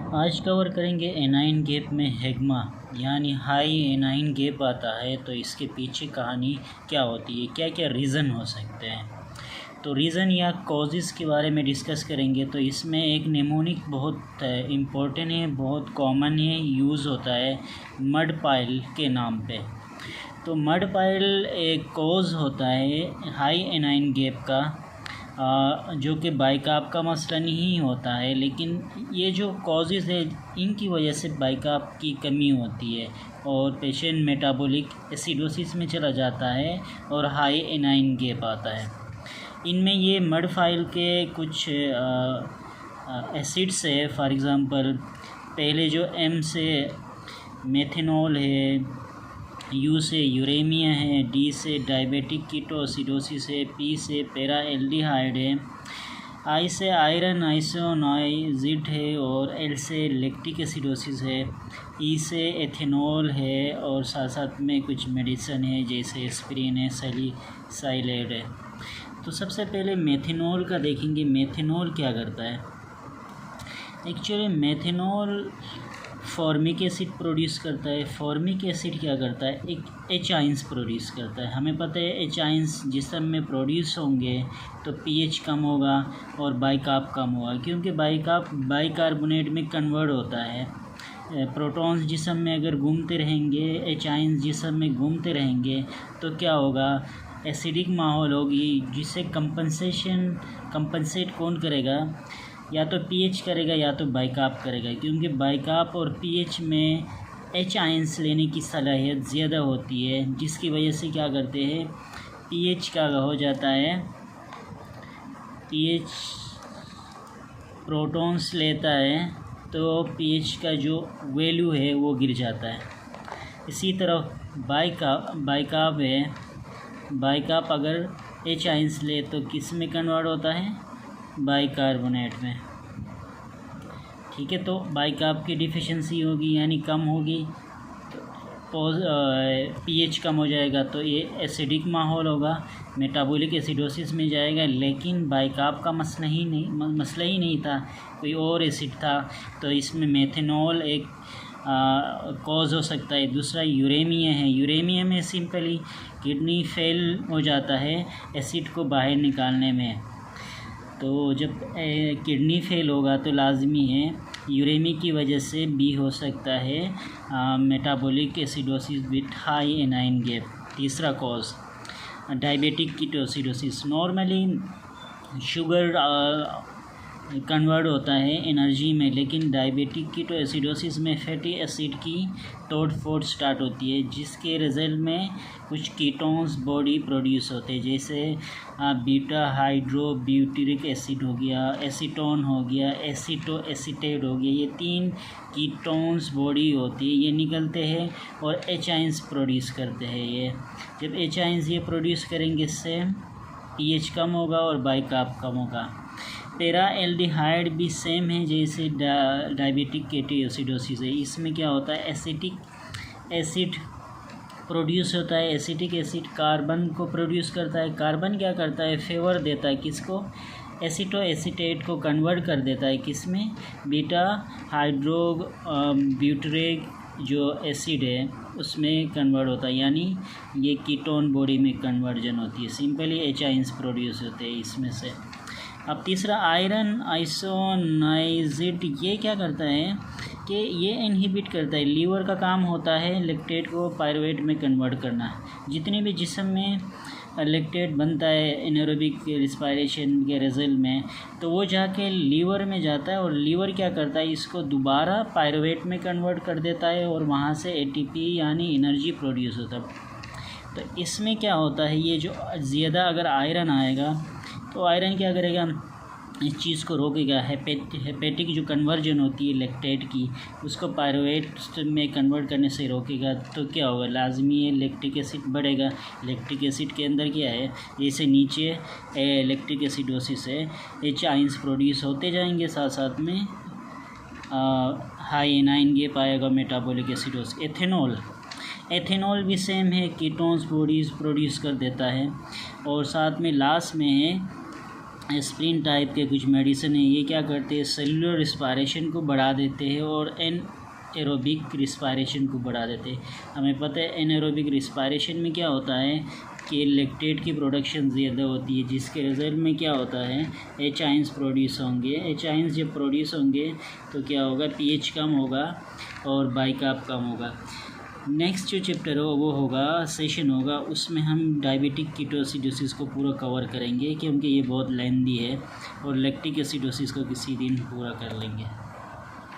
आज कवर करेंगे anion gap में हेगमा यानी हाई एनाइन गैप आता है तो इसके पीछे कहानी क्या होती है, क्या क्या रीज़न हो सकते हैं। तो रीज़न या कॉजेज़ के बारे में डिस्कस करेंगे। तो इसमें एक नेमोनिक बहुत इम्पोर्टेंट है, बहुत कॉमन है, यूज़ होता है मड पाइल के नाम पे। तो मड पाइल एक कॉज होता है हाई एनाइन गैप का, जो कि बाइकाप का मसला नहीं होता है, लेकिन ये जो कॉजेज़ है इनकी वजह से बाइकाप की कमी होती है और पेशेंट मेटाबॉलिक एसिडोसिस में चला जाता है और हाई एनाइन गैप आता है। इनमें ये मड फाइल के कुछ एसिड्स है। फॉर एग्ज़ाम्पल पहले जो एम से मेथनॉल है, यू से यूरेमिया है, डी से डायबिटिक कीटोसिडोसिस है, पी से पैरा एल्डिहाइड है, आई से आयरन आइसोनाइजिड है और एल से लैक्टिक एसिडोसिस है, ई से एथेनॉल है और साथ साथ में कुछ मेडिसिन है जैसे एस्पिरिन है, सैलिसाइलेट है। तो सबसे पहले मेथनॉल का देखेंगे। मेथनॉल क्या करता है? Actually methanol formic acid produce करता है। फॉर्मिक एसिड क्या करता है? एक एच आइंस प्रोड्यूस करता है। हमें पता है एच आइंस जिस्म में प्रोड्यूस होंगे तो पीएच कम होगा और बाइकाप कम होगा, क्योंकि बाइकाप बाइकार्बोनेट में कन्वर्ट होता है। प्रोटॉन्स जिस्म में अगर घूमते रहेंगे, एच आइंस जिस्म में घूमते रहेंगे तो क्या होगा? एसिडिक माहौल होगी, जिससे कंपनसेट कौन करेगा? या तो पीएच करेगा या तो बाइकाप करेगा, क्योंकि बाइकाप और पीएच में एच आयंस लेने की सलाहियत ज़्यादा होती है, जिसकी वजह से क्या करते हैं, पीएच का हो जाता है, पीएच प्रोटॉन्स लेता है तो पीएच का जो वैल्यू है वो गिर जाता है। इसी तरह बाइकाप है, बाइकाप अगर एच आयंस ले तो किस में कन्वर्ट होता है? बाइकार्बोनेट में। ठीक है, तो बाइकाप की डिफिशिएंसी होगी यानी कम होगी तो पीएच कम हो जाएगा, तो ये एसिडिक माहौल होगा, मेटाबॉलिक एसिडोसिस में जाएगा। लेकिन बाइकाप का मसला ही नहीं था, कोई और एसिड था, तो इसमें मेथनॉल एक कॉज हो सकता है। दूसरा यूरेमिया है। यूरेमिया में सिंपली किडनी फेल हो जाता है एसिड को बाहर निकालने में। तो जब किडनी फेल होगा तो लाजमी है यूरेमी की वजह से भी हो सकता है metabolic acidosis with high anion gap. तीसरा cause diabetic ketoacidosis. Normally sugar convert होता है एनर्जी में, लेकिन डायबिटिक कीटोएसिडोसिस में फैटी एसिड की तोड़ फोड़ स्टार्ट होती है, जिसके रिजल्ट में कुछ कीटोन्स बॉडी प्रोड्यूस होते हैं, जैसे बीटा हाइड्रोब्यूटेरिक एसिड हो गया, एसीटोन हो गया, एसीटो एसीटेट हो गया। ये 3 कीटोन्स बॉडी होती है, ये निकलते हैं और एच आइंस प्रोड्यूस करते हैं। ये जब एच आइंस ये प्रोड्यूस करेंगे, इससे पीएच कम होगा और बाइकाप कम होगा। पैरा एल्डिहाइड भी सेम है जैसे डायबिटिक कीटोएसिडोसिस है। इसमें क्या होता है? एसिटिक एसिड प्रोड्यूस होता है। एसिटिक एसिड कार्बन को प्रोड्यूस करता है। कार्बन क्या करता है? फेवर देता है किसको? एसीटो एसीटेट को कन्वर्ट कर देता है किस में? बीटा हाइड्रोब्यूटेरिक जो एसिड है उसमें कन्वर्ट होता है, यानी ये कीटोन बॉडी में कन्वर्जन होती है। सिंपली एच आइंस प्रोड्यूस होते हैं इसमें से। अब तीसरा आयरन आइसोनाइजिड, ये क्या करता है कि ये इनहिबिट करता है, लीवर का काम होता है लैक्टेट को पायरुवेट में कन्वर्ट करना। जितने भी जिस्म में लैक्टेट बनता है एनारोबिक रिस्पायरेशन के रिजल्ट में, तो वो जाके लीवर में जाता है और लीवर क्या करता है? इसको दोबारा पायरुवेट में कन्वर्ट कर देता है और वहाँ से एटीपी यानी एनर्जी प्रोड्यूस होता है। तो इसमें क्या होता है, ये जो ज़्यादा अगर आयरन आएगा तो आयरन क्या करेगा? इस चीज़ को रोकेगा। हेपेटिक जो कन्वर्जन होती है लैक्टेट की, उसको पायरुवेट में कन्वर्ट करने से रोकेगा। तो क्या होगा? लाजमी है लैक्टिक एसिड बढ़ेगा। लैक्टिक एसिड के अंदर क्या है? जैसे नीचे लैक्टिक एसिडोसिस है, एच आइंस प्रोड्यूस होते जाएंगे, साथ साथ में हाई एनाइन गैप आएगा, मेटाबॉलिक एसिडोसिस। एथेनॉल भी सेम है, कीटोन्स बॉडीज प्रोड्यूस कर देता है। और साथ में लास्ट में है एस्प्रिन टाइप के कुछ मेडिसिन है, ये क्या करते हैं, सेलुलर रिस्पायरेशन को बढ़ा देते हैं और एरोबिक रिस्पायरेशन को बढ़ा देते हैं। हमें पता है एनएरोबिक रिस्पायरेशन में क्या होता है कि लैक्टेट की प्रोडक्शन ज़्यादा होती है, जिसके रिज़ल्ट में क्या होता है एच आइंस प्रोड्यूस होंगे। एच आइंस जब प्रोड्यूस होंगे तो क्या होगा, पीएच कम होगा और बाइकार्ब कम होगा। नेक्स्ट जो चैप्टर हो वो होगा, सेशन होगा, उसमें हम डायबिटिक कीटोसिडोसिस को पूरा कवर करेंगे क्योंकि ये बहुत लेंदी है, और लैक्टिक एसिडोसिस को किसी दिन पूरा कर लेंगे।